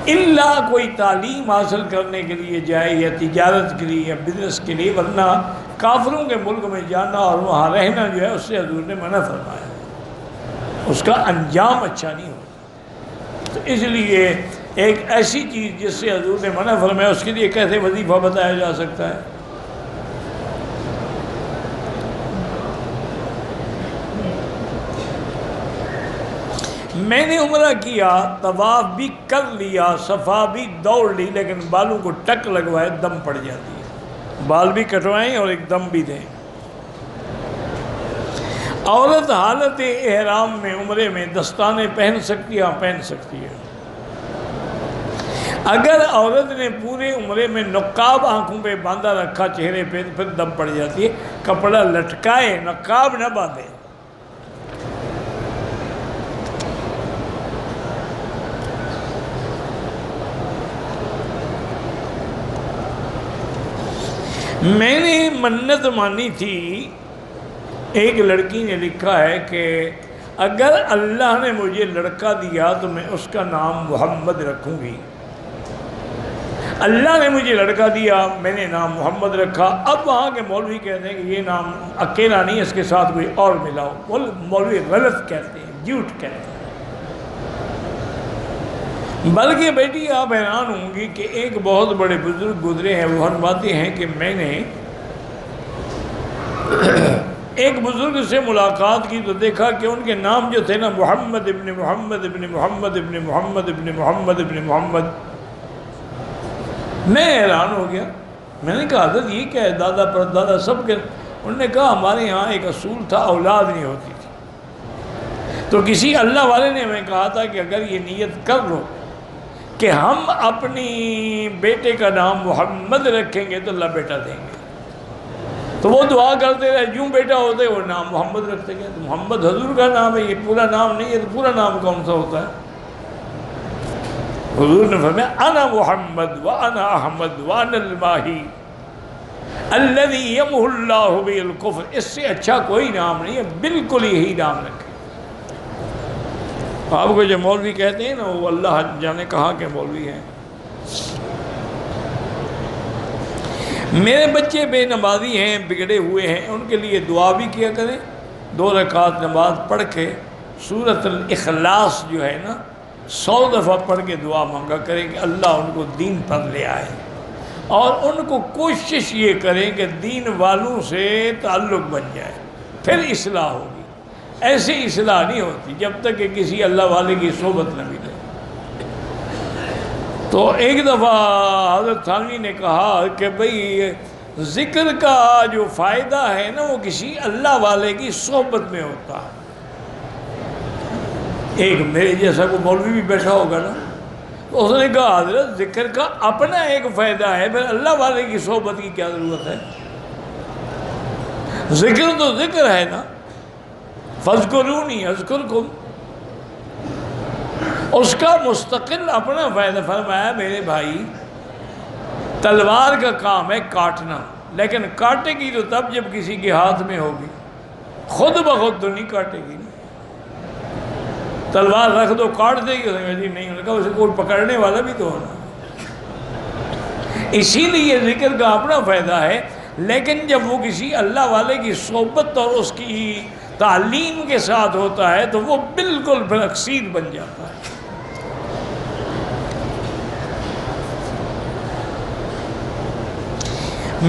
الا کوئی تعلیم حاصل کرنے کے لیے جائے یا تجارت کے لیے یا بزنس کے لیے، ورنہ کافروں کے ملک میں جانا اور وہاں رہنا جو ہے اس سے حضور نے منع فرمایا، اس کا انجام اچھا نہیں ہوتا۔ تو اس لیے ایک ایسی چیز جس سے حضور نے منع فرمایا اس کے لیے کیسے وظیفہ بتایا جا سکتا ہے؟ میں نے عمرہ کیا، طواف بھی کر لیا، صفا بھی دوڑ لی، لیکن بالوں کو ٹک لگوائے دم پڑ جاتی ہے، بال بھی کٹوائیں اور ایک دم بھی دیں۔ عورت حالت احرام میں عمرے میں دستانے پہن سکتی ہے؟ پہن سکتی ہے۔ اگر عورت نے پورے عمرے میں نقاب آنکھوں پہ باندھا رکھا چہرے پہ تو پھر دم پڑ جاتی ہے، کپڑا لٹکائے، نقاب نہ باندھے۔ میں نے منت مانی تھی، ایک لڑکی نے لکھا ہے کہ اگر اللہ نے مجھے لڑکا دیا تو میں اس کا نام محمد رکھوں گی۔ اللہ نے مجھے لڑکا دیا، میں نے نام محمد رکھا۔ اب وہاں کے مولوی کہتے ہیں کہ یہ نام اکیلا نہیں، اس کے ساتھ کوئی اور ملاؤ۔ وہ مولوی غلط کہتے ہیں، جھوٹ کہتے ہیں۔ بلکہ بیٹی آپ حیران ہوں گی کہ ایک بہت بڑے بزرگ گزرے ہیں، وہ فرماتے ہیں کہ میں نے ایک بزرگ سے ملاقات کی تو دیکھا کہ ان کے نام جو تھے نا، محمد ابن محمد ابن محمد ابن محمد ابن محمد ابن محمد۔ میں حیران ہو گیا، میں نے کہا حضرت یہ کیا ہے، دادا پردادا سب کے؟ انہوں نے کہا ہمارے یہاں ایک اصول تھا، اولاد نہیں ہوتی تھی، تو کسی اللہ والے نے ہمیں کہا تھا کہ اگر یہ نیت کر لو کہ ہم اپنی بیٹے کا نام محمد رکھیں گے تو اللہ بیٹا دیں گے، تو وہ دعا کرتے رہے، یوں بیٹا ہوتے وہ نام محمد رکھتے گئے۔ تو محمد حضور کا نام ہے، یہ پورا نام نہیں ہے، تو پورا نام کون سا ہوتا ہے؟ حضور نے فرمایا انا محمد وانا احمد وانا الماہی الذی یمحو اللہ بہ الکفر۔ اس سے اچھا کوئی نام نہیں ہے، بالکل یہی نام رکھے۔ آپ کو جو مولوی کہتے ہیں نا، وہ اللہ جانے کہاں کے مولوی ہیں۔ میرے بچے بے نمازی ہیں، بگڑے ہوئے ہیں، ان کے لیے دعا بھی کیا کریں۔ 2 رکعت نماز پڑھ کے سورۃ الاخلاص جو ہے نا 100 دفعہ پڑھ کے دعا مانگا کریں کہ اللہ ان کو دین پر لے آئے، اور ان کو کوشش یہ کریں کہ دین والوں سے تعلق بن جائے، پھر اصلاح ہوگی۔ ایسی اصلاح نہیں ہوتی جب تک کہ کسی اللہ والے کی صحبت نہ ملے۔ تو ایک دفعہ حضرت تھانوی نے کہا کہ بھئی ذکر کا جو فائدہ ہے نا وہ کسی اللہ والے کی صحبت میں ہوتا ہے۔ ایک میرے جیسا کو مولوی بھی بیٹھا ہوگا نا، تو اس نے کہا حضرت ذکر کا اپنا ایک فائدہ ہے، پھر اللہ والے کی صحبت کی کیا ضرورت ہے؟ ذکر تو ذکر ہے نا، فاذکرونی اذکرکم، اس کا مستقل اپنا فائدہ۔ فرمایا میرے بھائی تلوار کا کام ہے کاٹنا، لیکن کاٹے گی تو تب جب کسی کے ہاتھ میں ہوگی، خود بخود تو نہیں کاٹے گی نا۔ تلوار رکھ دو کاٹ دے گی، نہیں، انہوں نے کہا اسے کوئی پکڑنے والا بھی تو ہونا۔ اسی لیے ذکر کا اپنا فائدہ ہے، لیکن جب وہ کسی اللہ والے کی صحبت اور اس کی تعلیم کے ساتھ ہوتا ہے تو وہ بالکل پھر اکسیر بن جاتا ہے۔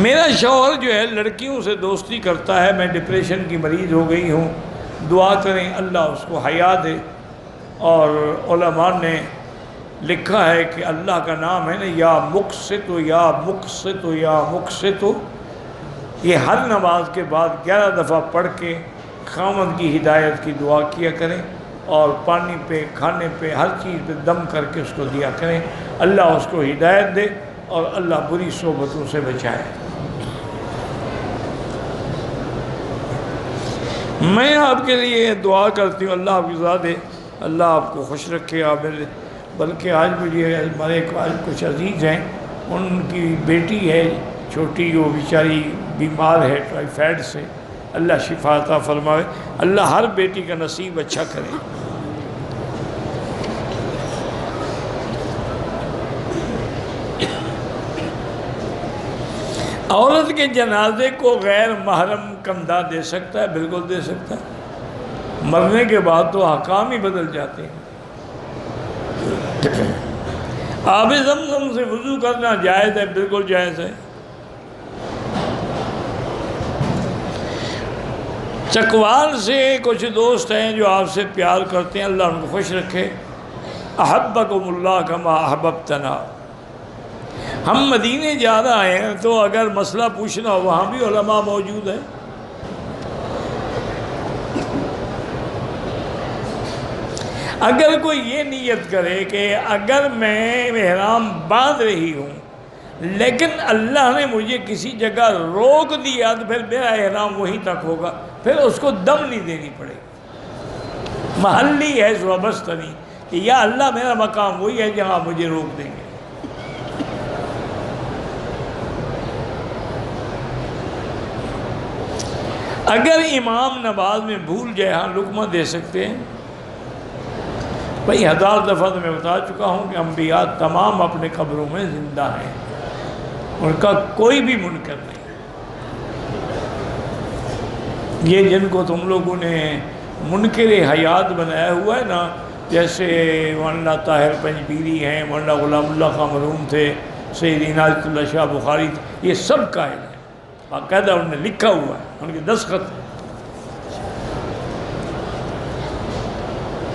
میرا شوہر جو ہے لڑکیوں سے دوستی کرتا ہے، میں ڈپریشن کی مریض ہو گئی ہوں، دعا کریں اللہ اس کو حیا دے۔ اور علماء نے لکھا ہے کہ اللہ کا نام ہے نا یا مقسط یا مقسط یا مقسط، یہ ہر نماز کے بعد 11 دفعہ پڑھ کے خاوند کی ہدایت کی دعا کیا کریں، اور پانی پہ، کھانے پہ، ہر چیز پہ دم کر کے اس کو دیا کریں، اللہ اس کو ہدایت دے اور اللہ بری صحبتوں سے بچائے۔ میں آپ کے لیے دعا کرتی ہوں، اللہ آپ کی ذات دے، اللہ آپ کو خوش رکھے۔ آپ میرے بلکہ آج مجھے ہمارے کچھ عزیز ہیں، ان کی بیٹی ہے چھوٹی، وہ بیچاری بیمار ہے ٹائیفائڈ سے، اللہ شفا عطا فرمائے، اللہ ہر بیٹی کا نصیب اچھا کرے۔ عورت کے جنازے کو غیر محرم کندھا دے سکتا ہے؟ بالکل دے سکتا ہے، مرنے کے بعد تو احکام ہی بدل جاتے ہیں۔ آب زمزم سے وضو کرنا جائز ہے؟ بالکل جائز ہے۔ چکوال سے کچھ دوست ہیں جو آپ سے پیار کرتے ہیں، اللہ ان کو خوش رکھے۔ احبکم اللہ کما احببتنا۔ ہم مدینے جا رہے ہیں تو اگر مسئلہ پوچھنا ہو وہاں بھی علماء موجود ہیں۔ اگر کوئی یہ نیت کرے کہ اگر میں احرام باندھ رہی ہوں لیکن اللہ نے مجھے کسی جگہ روک دیا تو پھر میرا احرام وہیں تک ہوگا، پھر اس کو دم نہیں دینی پڑے گی، محلی ہے وابستنی، کہ یا اللہ میرا مقام وہی ہے جہاں مجھے روک دیں گے۔ اگر امام نماز میں بھول جائے، ہاں لقمہ دے سکتے ہیں۔ بھئی 1000 دفعہ تو میں بتا چکا ہوں کہ انبیاء تمام اپنے قبروں میں زندہ ہیں، ان کا کوئی بھی منکر نہیں۔ یہ جن کو تم لوگوں نے منکر حیات بنایا ہوا ہے نا، جیسے مولانا طاہر پنجبیری ہیں، مولانا غلام اللہ خان مرحوم تھے، سید عنایت اللہ شاہ بخاری تھے، یہ سب قائل ہیں، باقاعدہ انہوں نے لکھا ہوا ہے، ان کے دستخط ہیں۔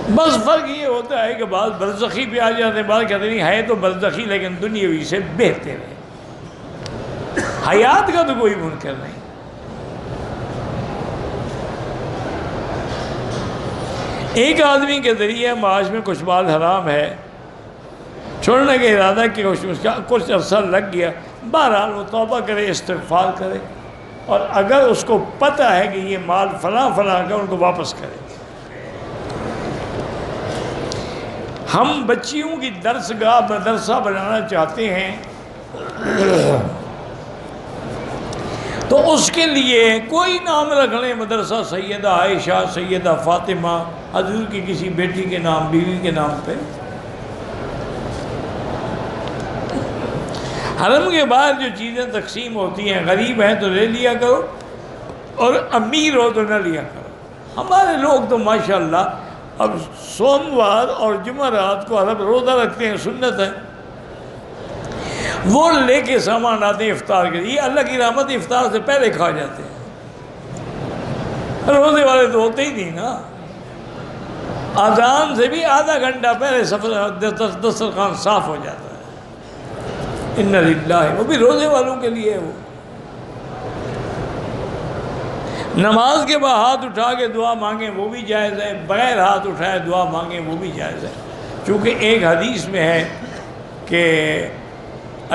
بس فرق یہ ہوتا ہے کہ بعض برزخی پہ آ جاتے ہیں، بعض کہتے نہیں ہے تو برزخی لیکن دنیاوی سے بہتر ہے، حیات کا تو کوئی منکر نہیں۔ ایک آدمی کے ذریعے معاش میں کچھ مال حرام ہے، چھوڑنے کا ارادہ کہ کچھ عرصہ لگ گیا، بہرحال وہ توبہ کرے، استغفار کرے، اور اگر اس کو پتہ ہے کہ یہ مال فلاں فلاں کا، ان کو واپس کرے۔ ہم بچیوں کی درسگاہ مدرسہ بنانا چاہتے ہیں تو اس کے لیے کوئی نام رکھ لیں، مدرسہ سیدہ عائشہ، سیدہ فاطمہ، حضور کی کسی بیٹی کے نام، بیوی کے نام پہ۔ حرم کے باہر جو چیزیں تقسیم ہوتی ہیں، غریب ہیں تو لے لیا کرو اور امیر ہو تو نہ لیا کرو۔ ہمارے لوگ تو ماشاءاللہ اب سوموار اور جمعرات کو عرب روزہ رکھتے ہیں، سنت ہے، وہ لے کے سامان آتے ہیں افطار کے لیے، یہ اللہ کی رحمت، افطار سے پہلے کھا جاتے ہیں۔ روزے والے تو ہوتے ہی نہیں نا، اذان سے بھی آدھا گھنٹہ پہلے دسترخوان صاف ہو جاتا ہے۔ اِنَّ لِلَّهِ، وہ بھی روزے والوں کے لیے ہے۔ وہ نماز کے بعد ہاتھ اٹھا کے دعا مانگیں وہ بھی جائز ہے، بغیر ہاتھ اٹھائے دعا مانگیں وہ بھی جائز ہے، چونکہ ایک حدیث میں ہے کہ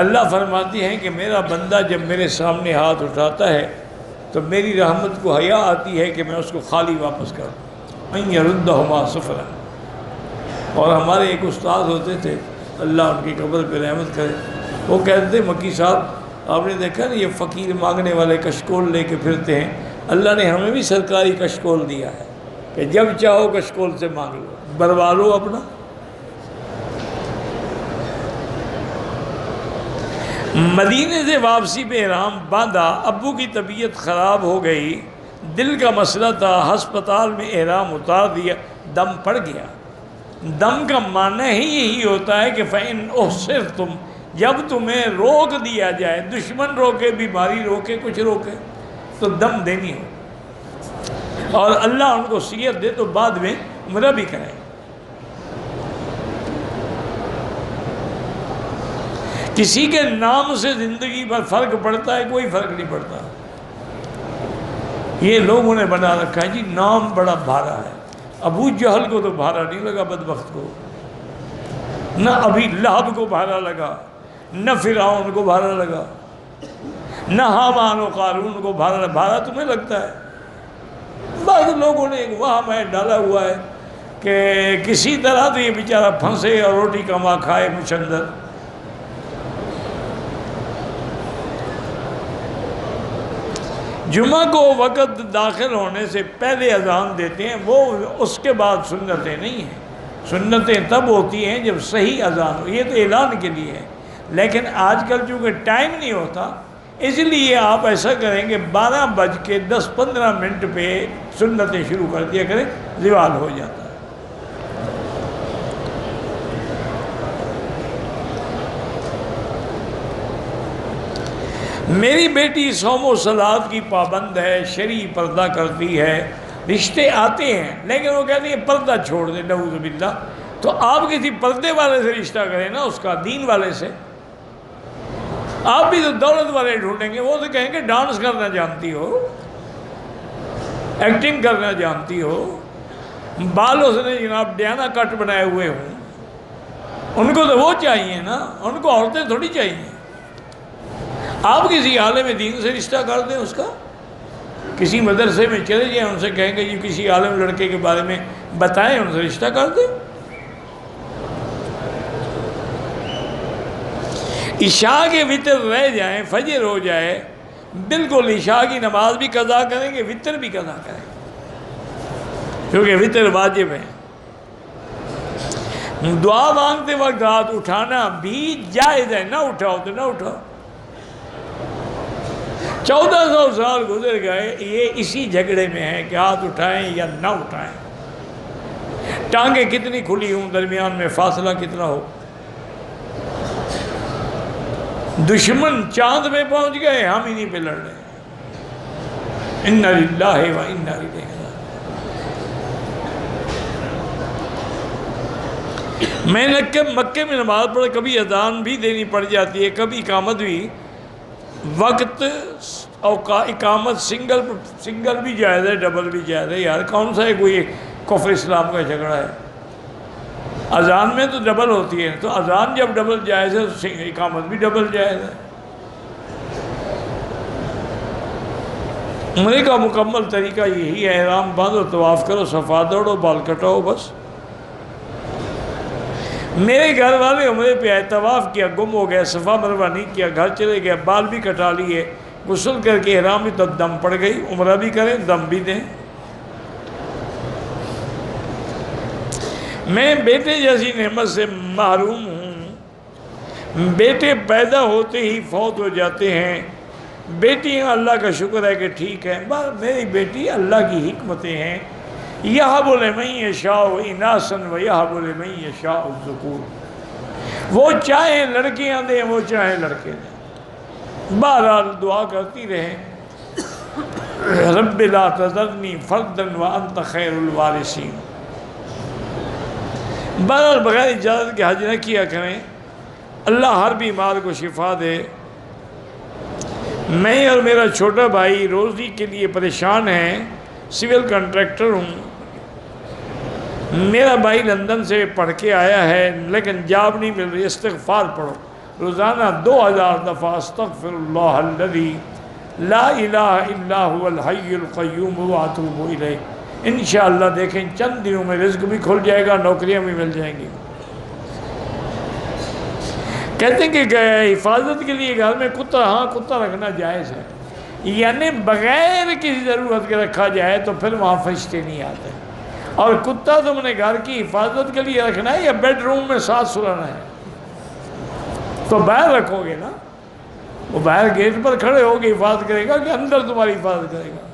اللہ فرماتی ہیں کہ میرا بندہ جب میرے سامنے ہاتھ اٹھاتا ہے تو میری رحمت کو حیا آتی ہے کہ میں اس کو خالی واپس کروں، اَن يَرُدَّهُمَا صِفْرًا۔ اور ہمارے ایک استاد ہوتے تھے، اللہ ان کی قبر پہ رحمت کرے، وہ کہتے تھے مکی صاحب آپ نے دیکھا نا یہ فقیر مانگنے والے کشکول لے کے پھرتے ہیں، اللہ نے ہمیں بھی سرکاری کشکول دیا ہے کہ جب چاہو کشکول سے مانگ لو، بھروا لو اپنا۔ مدینے سے واپسی پہ احرام باندھا، ابو کی طبیعت خراب ہو گئی، دل کا مسئلہ تھا، ہسپتال میں احرام اتار دیا، دم پڑ گیا۔ دم کا معنی ہی یہی ہوتا ہے کہ فَإِنْ أُحْصِرْتُمْ، جب تمہیں روک دیا جائے، دشمن روکے، بیماری روکے، کچھ روکے تو دم دینی ہو، اور اللہ ان کو صحت دے تو بعد میں عمرہ بھی کریں۔ کسی کے نام سے زندگی پر فرق پڑتا ہے؟ کوئی فرق نہیں پڑتا۔ یہ لوگوں نے بنا رکھا ہے جی نام بڑا بھارا ہے۔ ابو جہل کو تو بھارا نہیں لگا، بدبخت کو، نہ ابھی لہب کو بھارا لگا، نہ فرعون کو بھارا لگا، نہ حامان و قارون کو بھارا تمہیں لگتا ہے؟ بعض لوگوں نے ایک وہم ہے ڈالا ہوا ہے کہ کسی طرح تو یہ بیچارہ پھنسے اور روٹی کما کھائے مچھندر۔ جمعہ کو وقت داخل ہونے سے پہلے اذان دیتے ہیں، وہ اس کے بعد سنتیں نہیں ہیں، سنتیں تب ہوتی ہیں جب صحیح اذان ہو، یہ تو اعلان کے لیے ہے، لیکن آج کل چونکہ ٹائم نہیں ہوتا اس لیے آپ ایسا کریں کہ 12:10-15 پہ سنتیں شروع کر دیا کریں، زوال ہو جاتا ہے۔ میری بیٹی صوم و صلات کی پابند ہے، شرعی پردہ کرتی ہے، رشتے آتے ہیں لیکن وہ کہتی ہے پردہ چھوڑ دے، نعوذ باللہ۔ تو آپ کسی پردے والے سے رشتہ کریں نا، اس کا دین والے سے۔ آپ بھی تو دولت والے ڈھونڈیں گے، وہ تو کہیں گے ڈانس کرنا جانتی ہو، ایکٹنگ کرنا جانتی ہو، بال اس نے جناب ڈیانا کٹ بنائے ہوئے ہوں، ان کو تو وہ چاہیے نا، ان کو عورتیں تھوڑی چاہیے۔ آپ کسی عالم دین سے رشتہ کر دیں اس کا، کسی مدرسے میں چلے جائیں، ان سے کہیں کہ جی کسی عالم لڑکے کے بارے میں بتائیں، ان سے رشتہ کر دیں۔ عشاء کے وتر رہ جائیں، فجر ہو جائے، بالکل عشاء کی نماز بھی قضا کریں گے، وتر بھی قضا کریں گے، کیونکہ وتر واجب ہے۔ دعا مانگتے وقت ہاتھ اٹھانا بھی جائز ہے، نہ اٹھاؤ تو نہ اٹھاؤ۔ 1400 سال گزر گئے، یہ اسی جھگڑے میں ہے کہ ہاتھ اٹھائیں یا نہ اٹھائیں، ٹانگیں کتنی کھلی ہوں، درمیان میں فاصلہ کتنا ہو۔ دشمن چاند پہ پہنچ گئے، ہم انہیں پہ لڑ رہے ہیں۔ انا للہ و انا الیہ راجعون۔ میں نے مکے میں نماز پڑھ، کبھی اذان بھی دینی پڑ جاتی ہے، کبھی اقامت بھی، وقت اور اقامت سنگل بھی جائز ہے، ڈبل بھی جائز ہے۔ یار کون سا ہے کوئی کفر اسلام کا جھگڑا ہے؟ اذان میں تو ڈبل ہوتی ہے، تو اذان جب ڈبل جائز ہے تو اقامت بھی ڈبل جائز ہے۔ عمرے کا مکمل طریقہ یہی ہے، احرام باندھو، طواف کرو، صفا دوڑو، بال کٹاؤ، بس۔ میرے گھر والے عمرے پہ آئے، طواف کیا، گم ہو گئے، صفا مروہ نہیں کیا، گھر چلے گئے، بال بھی کٹا لیے، غسل کر کے احرام بھی، تب دم پڑ گئی۔ عمرہ بھی کریں، دم بھی دیں۔ میں بیٹے جیسی نعمت سے محروم ہوں، بیٹے پیدا ہوتے ہی فوت ہو جاتے ہیں، بیٹیاں اللہ کا شکر ہے کہ ٹھیک ہے، بس میری بیٹی اللہ کی حکمتیں ہیں، یہب لمن یشاء اناثا ویہب لمن یشاء الذکور۔ وہ چاہیں لڑکیاں دیں، وہ چاہیں لڑکے دیں، بہرحال دعا کرتی رہیں، رب لا تذرنی فردا وانت خیر الوارثین۔ بہرحال بغیر اجازت کے حج نہ کیا کریں، اللہ ہر بیمار کو شفا دے۔ میں اور میرا چھوٹا بھائی روزی کے لیے پریشان ہیں، سول کنٹریکٹر ہوں۔ میرا بھائی لندن سے پڑھ کے آیا ہے لیکن جاب نہیں مل رہی، استغفار پڑھو، روزانہ 2000 دفعہ استغفر اللہ الذی لا الہ الا هو الحی القیوم واتوب الیہ۔ انشاءاللہ دیکھیں چند دنوں میں رزق بھی کھل جائے گا، نوکریاں بھی مل جائیں گی۔ کہتے ہیں کہ حفاظت کے لیے گھر میں کتا رکھنا جائز ہے، یعنی بغیر کسی ضرورت کے رکھا جائے تو پھر وہاں فرشتے نہیں آتے۔ اور کتا تم نے گھر کی حفاظت کے لیے رکھنا ہے یا بیڈ روم میں ساتھ سلانا ہے؟ تو باہر رکھو گے نا، وہ باہر گیٹ پر کھڑے ہو کے حفاظت کرے گا کہ اندر تمہاری حفاظت کرے گا؟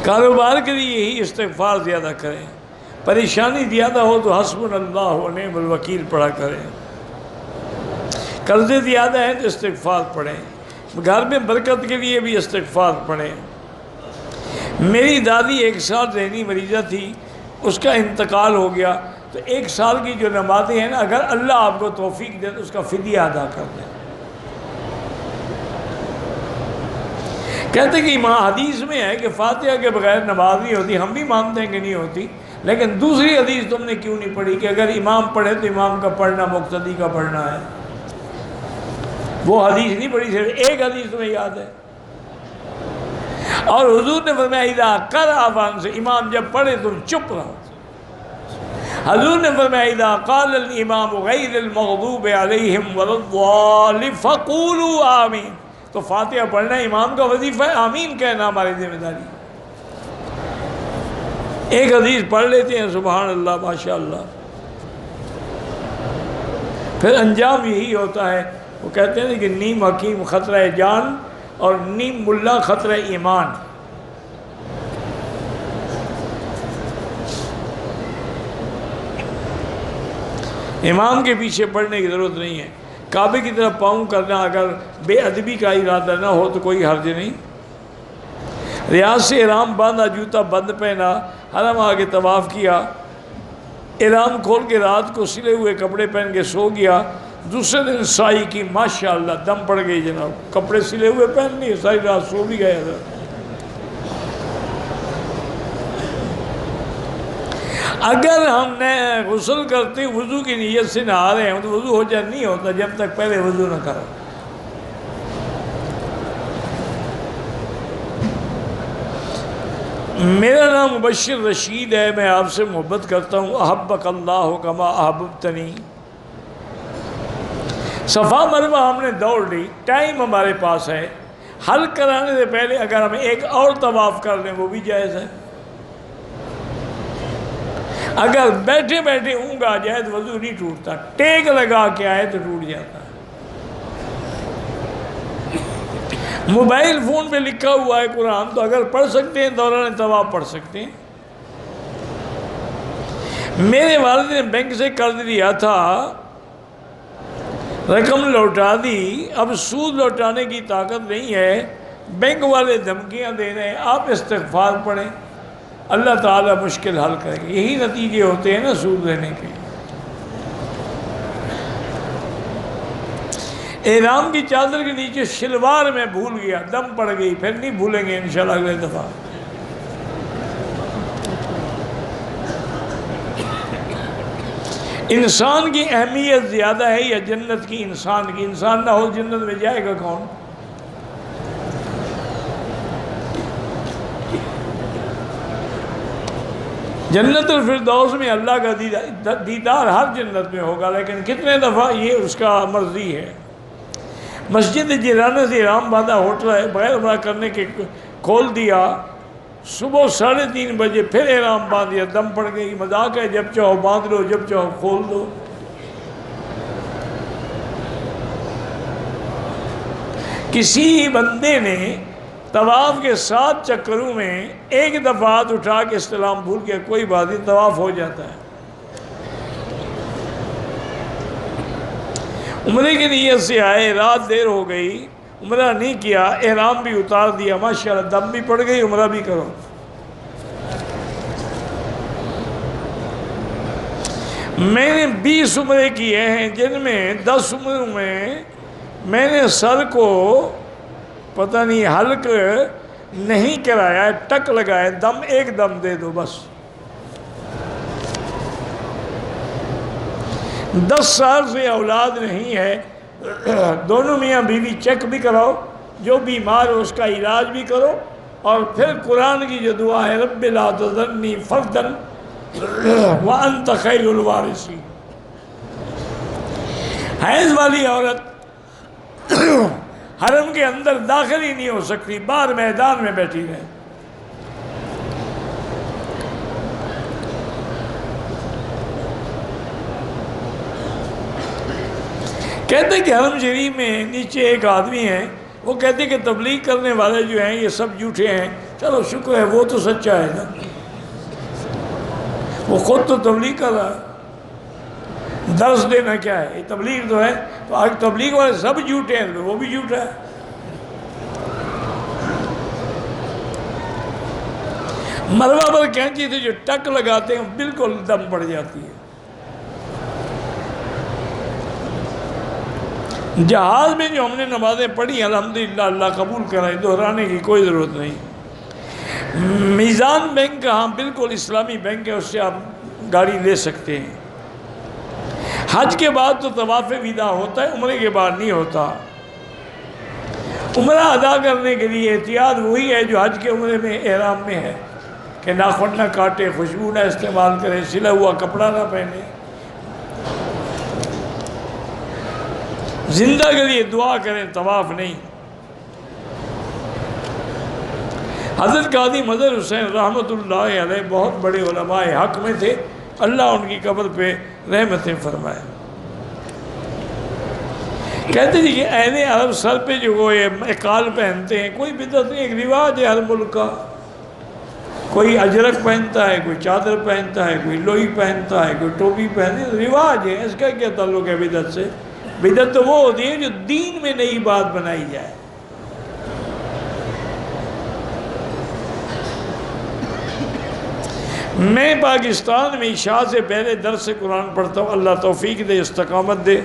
کاروبار کے لیے یہی استغفار زیادہ کریں، پریشانی زیادہ ہو تو حسبنا اللہ و نعم الوکیل پڑھا کریں، قرضے زیادہ ہیں تو استغفار پڑھیں، گھر میں برکت کے لیے بھی استغفار پڑھیں۔ میری دادی 1 سال ذہنی مریضہ تھی، اس کا انتقال ہو گیا، تو 1 سال کی جو نمازیں ہیں نا، اگر اللہ آپ کو توفیق دے تو اس کا فدیہ ادا کر دیں۔ کہتے کہ ماں حدیث میں ہے کہ فاتحہ کے بغیر نماز نہیں ہوتی، ہم بھی مانتے ہیں کہ نہیں ہوتی، لیکن دوسری حدیث تم نے کیوں نہیں پڑھی کہ اگر امام پڑھے تو امام کا پڑھنا مقتدی کا پڑھنا ہے؟ وہ حدیث نہیں پڑھی، صرف ایک حدیث تمہیں یاد ہے۔ اور حضور نے فرمایا اذا قرأ فانصتوا، امام جب پڑھے تم چپ رہو۔ حضور نے فرمایا اذا قال الامام غیر المغضوب علیہم ولا الضالین فقولوا آمین، تو فاتحہ پڑھنا امام کا وظیفہ ہے، آمین کہنا ہماری ذمہ داری۔ ایک حدیث پڑھ لیتے ہیں، سبحان اللہ، ماشاء اللہ۔ پھر انجام یہی ہوتا ہے. وہ کہتے ہیں کہ نیم حکیم خطرہ جان اور نیم ملا خطرہ ایمان. امام کے پیچھے پڑھنے کی ضرورت نہیں ہے. کعبے کی طرف پاؤں کرنا اگر بے ادبی کا ارادہ نہ ہو تو کوئی حرج نہیں. ریاض سے احرام باندھا، جوتا بند پہنا، حرم آگے طواف کیا، احرام کھول کے رات کو سلے ہوئے کپڑے پہن کے سو گیا، دوسرے دن سائی کی، ماشاءاللہ دم پڑ گئی جناب. کپڑے سلے ہوئے پہن لیے، ساری رات سو بھی گیا تھا. اگر ہم نے غسل کرتے وضو کی نیت سے نہا رہے ہیں تو وضو ہو جائے نہیں ہوتا جب تک پہلے وضو نہ کرو. میرا نام مبشر رشید ہے، میں آپ سے محبت کرتا ہوں. احبک اللہ کما احببتنی. صفا مروہ ہم نے دوڑ لی، ٹائم ہمارے پاس ہے. حل کرانے سے پہلے اگر ہم ایک اور طواف کر لیں وہ بھی جائز ہے. اگر بیٹھے بیٹھے اونگ آ جائے تو وضو نہیں ٹوٹتا، ٹیک لگا کے آئے تو ٹوٹ جاتا ہے. موبائل فون پہ لکھا ہوا ہے قرآن تو اگر پڑھ سکتے ہیں دوران طواف پڑھ سکتے ہیں. میرے والد نے بینک سے قرض لیا تھا، رقم لوٹا دی، اب سود لوٹانے کی طاقت نہیں ہے، بینک والے دھمکیاں دے رہے ہیں، آپ استغفار پڑھیں، اللہ تعالیٰ مشکل حل کریں گے. یہی نتیجے ہوتے ہیں نا سود لینے کے. احرام کی چادر کے نیچے شلوار میں بھول گیا، دم پڑ گئی، پھر نہیں بھولیں گے انشاءاللہ اگلے دفعہ. انسان کی اہمیت زیادہ ہے یا جنت کی انسان کی؟ انسان نہ ہو جنت میں جائے گا کون؟ جنت الفردوس میں اللہ کا دیدار ہر جنت میں ہوگا، لیکن کتنے دفعہ یہ اس کا مرضی ہے. مسجد جیرانہ سے احرام باندھا، ہوٹل ہے، بغیر عمرہ کرنے کے کھول دیا، صبح 3:30 بجے پھر احرام باندھ دیا، دم پڑ گئی. مذاق ہے، جب چاہو باندھ لو، جب چاہو کھول دو. کسی بندے نے طواف کے 7 چکروں میں ایک دفعہ ہاتھ اٹھا کے استلام بھول گیا، کوئی بات نہیں، طواف ہو جاتا ہے. عمرے کی نیت سے آئے، رات دیر ہو گئی، عمرہ نہیں کیا، احرام بھی اتار دیا، ماشاءاللہ دم بھی پڑ گئی، عمرہ بھی کرو. میں نے 20 عمرے کیے ہیں، جن میں 10 عمروں میں نے سر کو پتہ نہیں حلق نہیں کرایا، ٹک لگائے، دم ایک دم دے دو بس. 10 سال سے اولاد نہیں ہے، دونوں میاں بیوی چیک بھی کراؤ، جو بیمار ہو اس کا علاج بھی کرو، اور پھر قرآن کی جو دعا ہے رب لا تذرنی فردا وانت خیر الوارثین. حیض والی عورت حرم کے اندر داخل ہی نہیں ہو سکتی، باہر میدان میں بیٹھی رہے. کہتے کہ حرم شریف میں نیچے ایک آدمی ہیں، وہ کہتے کہ تبلیغ کرنے والے جو ہیں یہ سب جھوٹے ہیں. چلو شکر ہے، وہ تو سچا ہے نا، وہ خود تو تبلیغ کر رہا ہے. درس دینا کیا ہے، یہ تبلیغ تو ہے. تو آج تبلیغ والے سب جھوٹے ہیں تو وہ بھی جھوٹا ہے. مروہ پر کینچی سے جو ٹک لگاتے ہیں بالکل دم پڑ جاتی ہے. جہاز میں جو ہم نے نمازیں پڑھی الحمدللہ اللہ قبول کرائے، دہرانے کی کوئی ضرورت نہیں. میزان بینک ہاں بالکل اسلامی بینک ہے، اس سے آپ گاڑی لے سکتے ہیں. حج کے بعد تو طواف وداع ہوتا ہے، عمرے کے بعد نہیں ہوتا. عمرہ ادا کرنے کے لیے احتیاط وہی ہے جو حج کے عمرے میں احرام میں ہے، کہ ناخن نہ کاٹے، خوشبو نہ استعمال کرے، سلا ہوا کپڑا نہ پہنے. زندہ کے لیے دعا کریں، طواف نہیں. حضرت قاضی مظہر حسین رحمۃ اللہ علیہ بہت بڑے علماء حق میں تھے، اللہ ان کی قبر پہ رحمتیں فرمائے. کہتے جی کہ اہل عرب سر پہ جو وہ اقال پہنتے ہیں، کوئی بدعت نہیں، ایک رواج ہے ہر ملک کا. کوئی اجرک پہنتا ہے، کوئی چادر پہنتا ہے، کوئی لوئی پہنتا ہے، کوئی ٹوپی پہنتا ہے، رواج ہے. اس کا کیا تعلق ہے بدعت سے؟ بدعت تو وہ ہوتی ہے جو دین میں نئی بات بنائی جائے. میں پاکستان میں عشاء سے پہلے درس قرآن پڑھتا ہوں، اللہ توفیق دے، استقامت دے.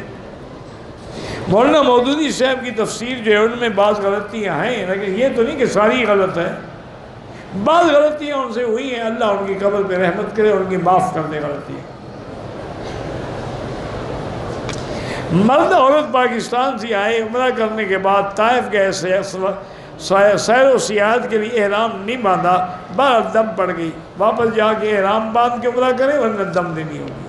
مولانا مودودی صاحب کی تفسیر جو ہے ان میں بعض غلطیاں ہیں، لیکن یہ تو نہیں کہ ساری غلط ہے. بعض غلطیاں ان سے ہوئی ہیں، اللہ ان کی قبر پہ رحمت کرے اور ان کی معاف کر دے غلطیاں. مرد عورت پاکستان سے آئے، عمرہ کرنے کے بعد طائف گئے، سیر و سیاحت کے لیے احرام نہیں باندھا، باہر دم پڑ گئی. واپس جا کے احرام باندھ کے عمرہ کرے ورنہ دم دینی ہوگی.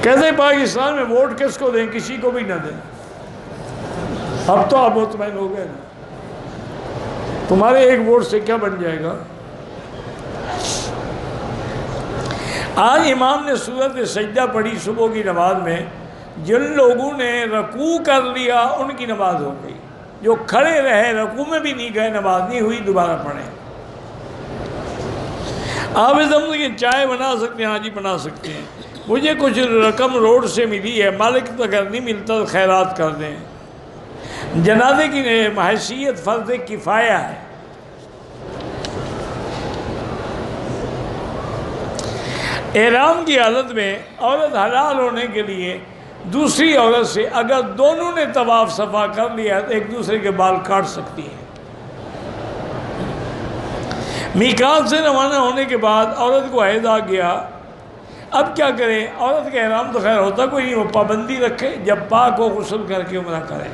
کہتے ہیں پاکستان میں ووٹ کس کو دیں؟ کسی کو بھی نہ دیں. اب تو آپ مطمئن ہو گئے نا، تمہارے ایک ووٹ سے کیا بن جائے گا؟ آج امام نے سورۃ سجدہ پڑھی صبح کی نماز میں، جن لوگوں نے رکوع کر لیا ان کی نماز ہو گئی. جو کھڑے رہے رکوع میں بھی نہیں گئے، نماز نہیں ہوئی، دوبارہ پڑھیں. آپ سمجھ کے چائے بنا سکتے ہیں؟ ہاں جی بنا سکتے ہیں. مجھے کچھ رقم روڈ سے ملی ہے، مالک اگر نہیں ملتا تو خیرات کر دیں. جنازے کی حیثیت فرض کفایہ ہے. احرام کی حالت میں عورت حلال ہونے کے لیے دوسری عورت سے اگر دونوں نے طواف صفا کر لیا تو ایک دوسرے کے بال کاٹ سکتی ہے. میقات سے روانہ ہونے کے بعد عورت کو حیض آ گیا، اب کیا کرے؟ عورت کا احرام تو خیر ہوتا کوئی نہیں، وہ پابندی رکھے، جب پاک ہو غسل کر کے عمرہ کرے.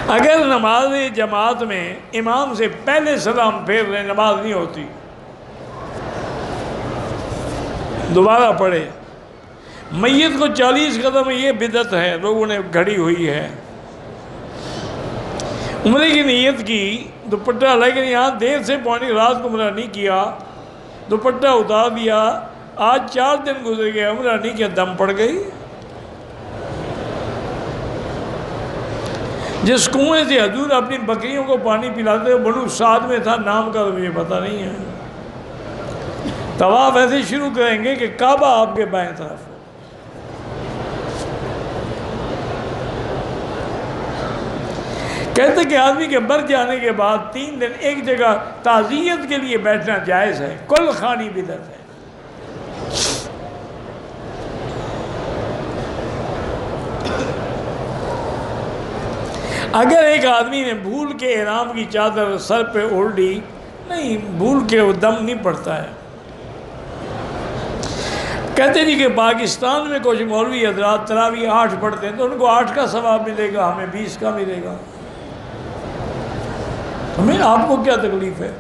اگر نماز جماعت میں امام سے پہلے سلام پھیر لیں نماز نہیں ہوتی، دوبارہ پڑھے. میت کو 40 قدم، یہ بدعت ہے، لوگوں نے گھڑی ہوئی ہے. عمرے کی نیت کی، دوپٹہ، لیکن یہاں دیر سے پوری رات کو عمرہ نہیں کیا، دوپٹہ اتار دیا، آج 4 دن گزر گئے، عمرہ نہیں کیا، دم پڑ گئی. جس کنویں سے حضور اپنی بکریوں کو پانی پلاتے، بنو سعد میں تھا، نام کا تو مجھے پتہ نہیں ہے. طواف ایسے شروع کریں گے کہ کعبہ آپ کے بائیں طرف ہو. کہتے کہ آدمی کے مر جانے کے بعد 3 دن ایک جگہ تعزیت کے لیے بیٹھنا جائز ہے، کل خانی بدعت ہے. اگر ایک آدمی نے بھول کے احرام کی چادر سر پہ اوڑھ لی، نہیں، بھول کے وہ دم نہیں پڑتا ہے. کہتے جی کہ پاکستان میں کچھ مولوی حضرات تراویح 8 پڑھتے ہیں تو ان کو 8 کا ثواب ملے گا، ہمیں 20 کا ملے گا. ہمیں آپ کو کیا تکلیف ہے؟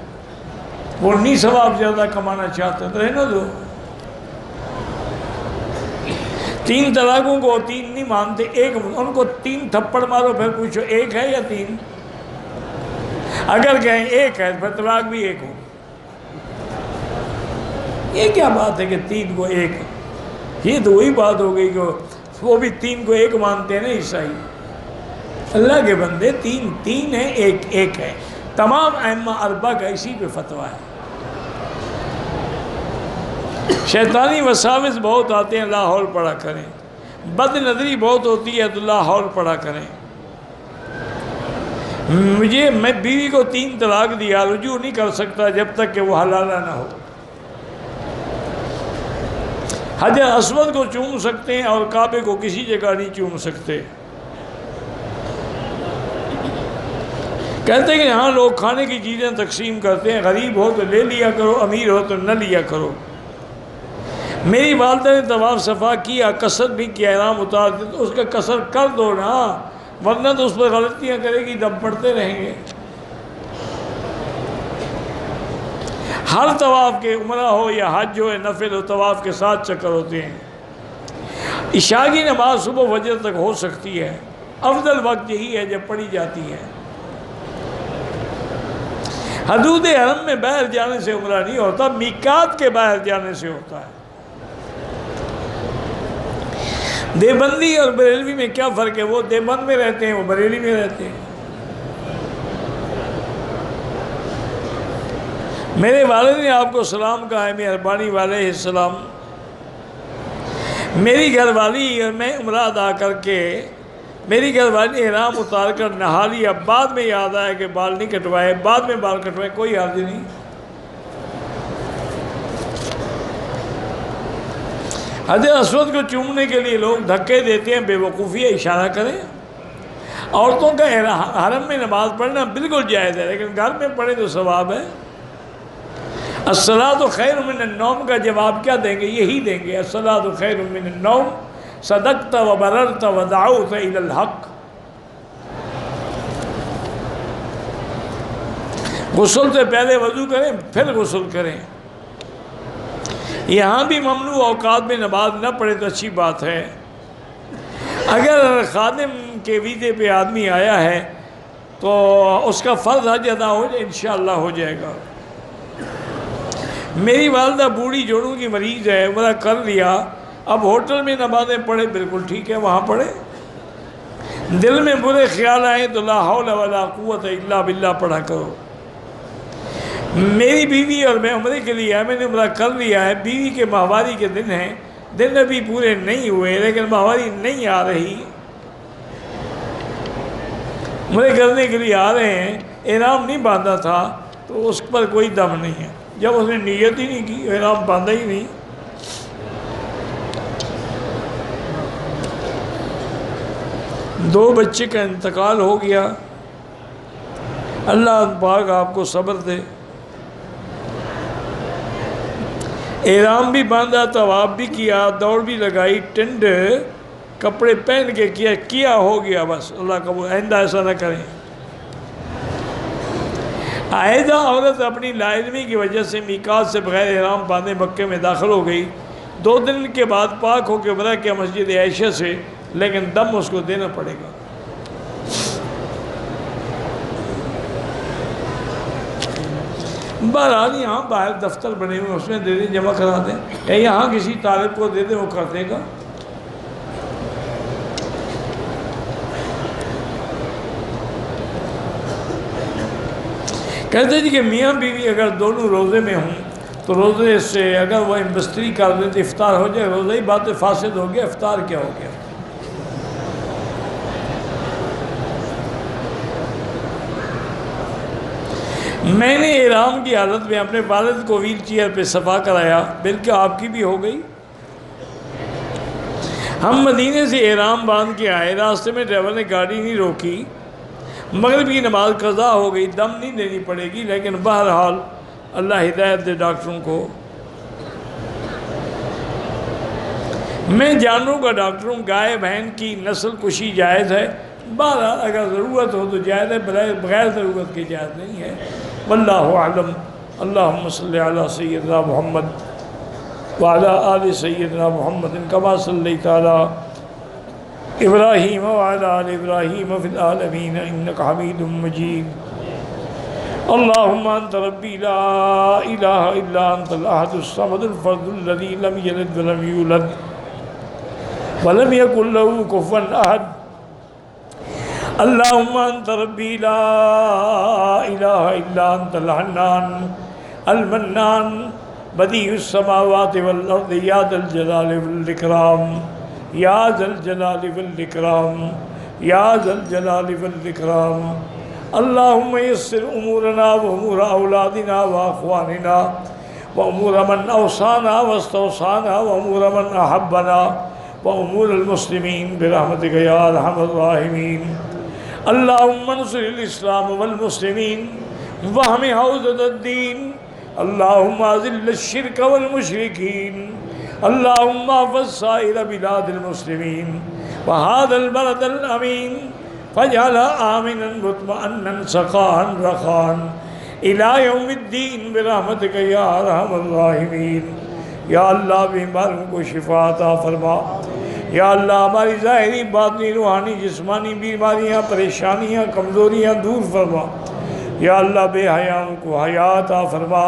وہ نہیں ثواب زیادہ کمانا چاہتے ہیں تو رہنا دو. 3 طلاقوں کو 3 نہیں مانتے، ایک ان کو 3 تھپڑ مارو، پھر پوچھو 1 ہے یا 3؟ اگر کہیں 1 ہے پھر طلاق بھی 1 ہو. یہ کیا بات ہے کہ 3 کو 1؟ یہ تو وہی بات ہو گئی کہ وہ بھی 3 کو 1 مانتے ہیں نا عیسائی. اللہ کے بندے 3 ہے، 1 ہے. تمام ائمہ 4 کا اسی پہ فتویٰ ہے. شیطانی وساوس بہت آتے ہیں، لا حول پڑھا کریں. بد نظری بہت ہوتی ہے تو لا حول پڑھا کریں. میں بیوی کو 3 طلاق دیا، رجوع نہیں کر سکتا جب تک کہ وہ حلالہ نہ ہو. حجر اسود کو چوم سکتے ہیں اور کعبے کو کسی جگہ نہیں چوم سکتے. کہتے ہیں کہ یہاں لوگ کھانے کی چیزیں تقسیم کرتے ہیں، غریب ہو تو لے لیا کرو، امیر ہو تو نہ لیا کرو. میری والدہ نے طواف صفا کیا، قصر نہیں کیا، احرام اتار دیا تو اس کا قصر کر دو نا، ورنہ تو اس پر غلطیاں کرے گی، دم پڑتے رہیں گے. ہر طواف کے عمرہ ہو یا حج ہو یا نفل ہو، طواف کے 7 چکر ہوتے ہیں. عشاء کی نماز صبح فجر تک ہو سکتی ہے، افضل وقت یہی ہے جب پڑھی جاتی ہے. حدود حرم میں باہر جانے سے عمرہ نہیں ہوتا، میقات کے باہر جانے سے ہوتا ہے. دیوبندی اور بریلوی میں کیا فرق ہے؟ وہ دیوبند میں رہتے ہیں، وہ بریلی میں رہتے ہیں۔ میرے والد نے آپ کو سلام کہا ہے، مہربانی علیہ السلام۔ میری گھر والی اور میں عمرہ ادا کر کے، میری گھر والی نے احرام اتار کر نہا لیا، بعد میں یاد آیا کہ بال نہیں کٹوائے، بعد میں بال کٹوائے، کوئی حرج نہیں۔ حجر اسود کو چومنے کے لیے لوگ دھکے دیتے ہیں، بے وقوفی ہے، اشارہ کریں۔ عورتوں کا حرم میں نماز پڑھنا بالکل جائز ہے، لیکن گھر میں پڑھیں تو ثواب ہے۔ الصلاۃ خیر من النوم کا جواب کیا دیں گے؟ یہی دیں گے، الصلاۃ خیر من النوم، صدقت و بررت و دعوت الی الحق۔ غسل سے پہلے وضو کریں، پھر غسل کریں۔ یہاں بھی ممنوع اوقات میں نماز نہ پڑھے تو اچھی بات ہے۔ اگر خادم کے ویزے پہ آدمی آیا ہے تو اس کا فرض حج ادا ہو جائے، انشاءاللہ ہو جائے گا۔ میری والدہ بوڑھی جوڑوں کی مریض ہے، عمرہ کر لیا، اب ہوٹل میں نمازیں پڑھے، بالکل ٹھیک ہے، وہاں پڑھے۔ دل میں برے خیال آئیں تو لا حول ولا قوت الا باللہ پڑھا کرو۔ میری بیوی اور میں عمرے کے لیے میں نے عمرہ کر لیا ہے، بیوی کے ماہواری کے دن ہیں، دن ابھی پورے نہیں ہوئے لیکن ماہواری نہیں آ رہی، عمرے کرنے کے لیے آ رہے ہیں، احرام نہیں باندھا تھا تو اس پر کوئی دم نہیں ہے۔ جب اس نے نیت ہی نہیں کی، احرام باندھا ہی نہیں۔ دو بچے کا انتقال ہو گیا، اللہ پاک آپ کو صبر دے۔ احرام بھی باندھا، طواف بھی کیا، دوڑ بھی لگائی، ٹنڈ کپڑے پہن کے کیا ہو گیا، بس اللہ قبول، آئندہ ایسا نہ کریں۔ عائدہ عورت اپنی لاعلمی کی وجہ سے میقات سے بغیر احرام باندھے مکے میں داخل ہو گئی، 2 دن کے بعد پاک ہو کے عمرہ کیا مسجد عائشہ سے، لیکن دم اس کو دینا پڑے گا۔ بہرحال یہاں باہر دفتر بنے ہوئے، اس میں دے دیں، جمع کرا دیں، یا یہاں کسی طالب کو دے دیں، وہ کر دے گا۔ کہتے جی کہ میاں بیوی اگر دونوں روزے میں ہوں تو روزے سے اگر وہ امبستری کر دیں تو افطار ہو جائے، روزہ ہی بات فاسد ہو گیا، افطار کیا ہو گیا؟ میں نے احرام کی حالت میں اپنے والد کو ویل چیئر پہ صفا کرایا، بلکہ آپ کی بھی ہو گئی۔ ہم مدینے سے احرام باندھ کے آئے، راستے میں ڈرائیور نے گاڑی نہیں روکی، مغرب کی نماز قضا ہو گئی، دم نہیں دینی پڑے گی، لیکن بہرحال اللہ ہدایت دے ڈاکٹروں کو۔ میں جانوروں کا ڈاکٹر ہوں، گائے بہن کی نسل کشی جائز ہے، بہرحال اگر ضرورت ہو تو جائز ہے، بغیر ضرورت کے جائز نہیں ہے، واللہ اعلم۔ اللہم صلی علی سیدنا محمد وعلی آل سیدنا محمد کما صلیت علی ابراہیم وعلی آل ابراہیم فی العالمین انک حمید مجید۔ اللہم انت ربی لا الہ الا انت الاحد الصمد الفرد الذی لم یلد ولم یولد ولم یکن له کفوا احد۔ اللہم انت ربی لا الہ الا انت الحنان المنان بدیع السماوات والارض یا ذا الجلال والاکرام، یا ذا الجلال والاکرام، یا ذا الجلال والاکرام۔ اللہم یسر امورنا و امور اولادنا و اخواننا و امور من اوصانا و استوصانا و امور من احبنا و امور المسلمین برحمتک یا ارحم الراحمین۔ اللہم انصر الاسلام والمسلمین واحم حوزة الدین۔ اللہم اذل الشرک والمشرکین۔ اللہم احفظ سائر بلاد المسلمین وهذا البلد الامین فاجعلها آمنا مطمئنا سخاء رخاء الى یوم الدین برحمتک یا ارحم الراحمین۔ یا اللہ بیماروں کو شفا عطا فرما، یا اللہ ہماری ظاہری باطنی روحانی جسمانی بیماریاں پریشانیاں کمزوریاں دور فرما، یا اللہ بے حیاؤں کو حیا عطا فرما،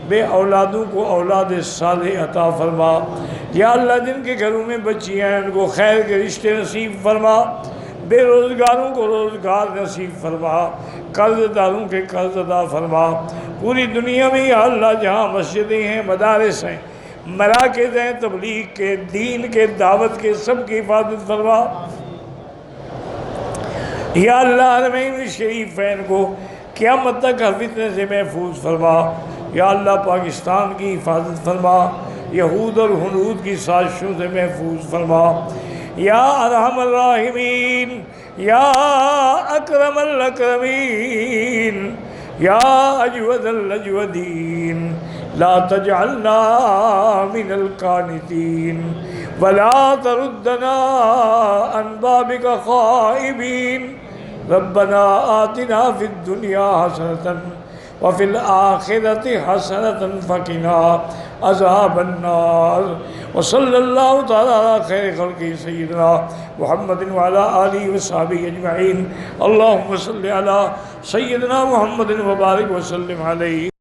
بے اولادوں کو اولاد صالح عطا فرما، یا اللہ جن کے گھروں میں بچیاں ہیں ان کو خیر کے رشتے نصیب فرما، بے روزگاروں کو روزگار نصیب فرما، قرض داروں کے قرض ادا فرما۔ پوری دنیا میں یا اللہ جہاں مسجدیں ہیں، مدارس ہیں، مراکز ہیں، تبلیغ کے، دین کے، دعوت کے، سب کی حفاظت فرما۔ یا اللہ حرمین شریفین کو قیامت تک ہر فتنے سے محفوظ فرما۔ یا اللہ پاکستان کی حفاظت فرما، یہود اور ہنود کی سازشوں سے محفوظ فرما۔ یا ارحم الراحمین، یا اکرم الاکرمین، یا اجود الاجودین، لا تجعلنا من القانتین ولا تردنا عن بابک خائبین۔ ربنا آتنا فی الدنیا حسنة وفی الآخرة حسنة فقنا عذاب النار۔ وصلی اللہ تعالی علی خیر خلقہ سیدنا محمد وعلی آلہ وصحبہ اجمعین۔ اللہم صلی علی سیدنا محمد وبارک وسلم علیہ۔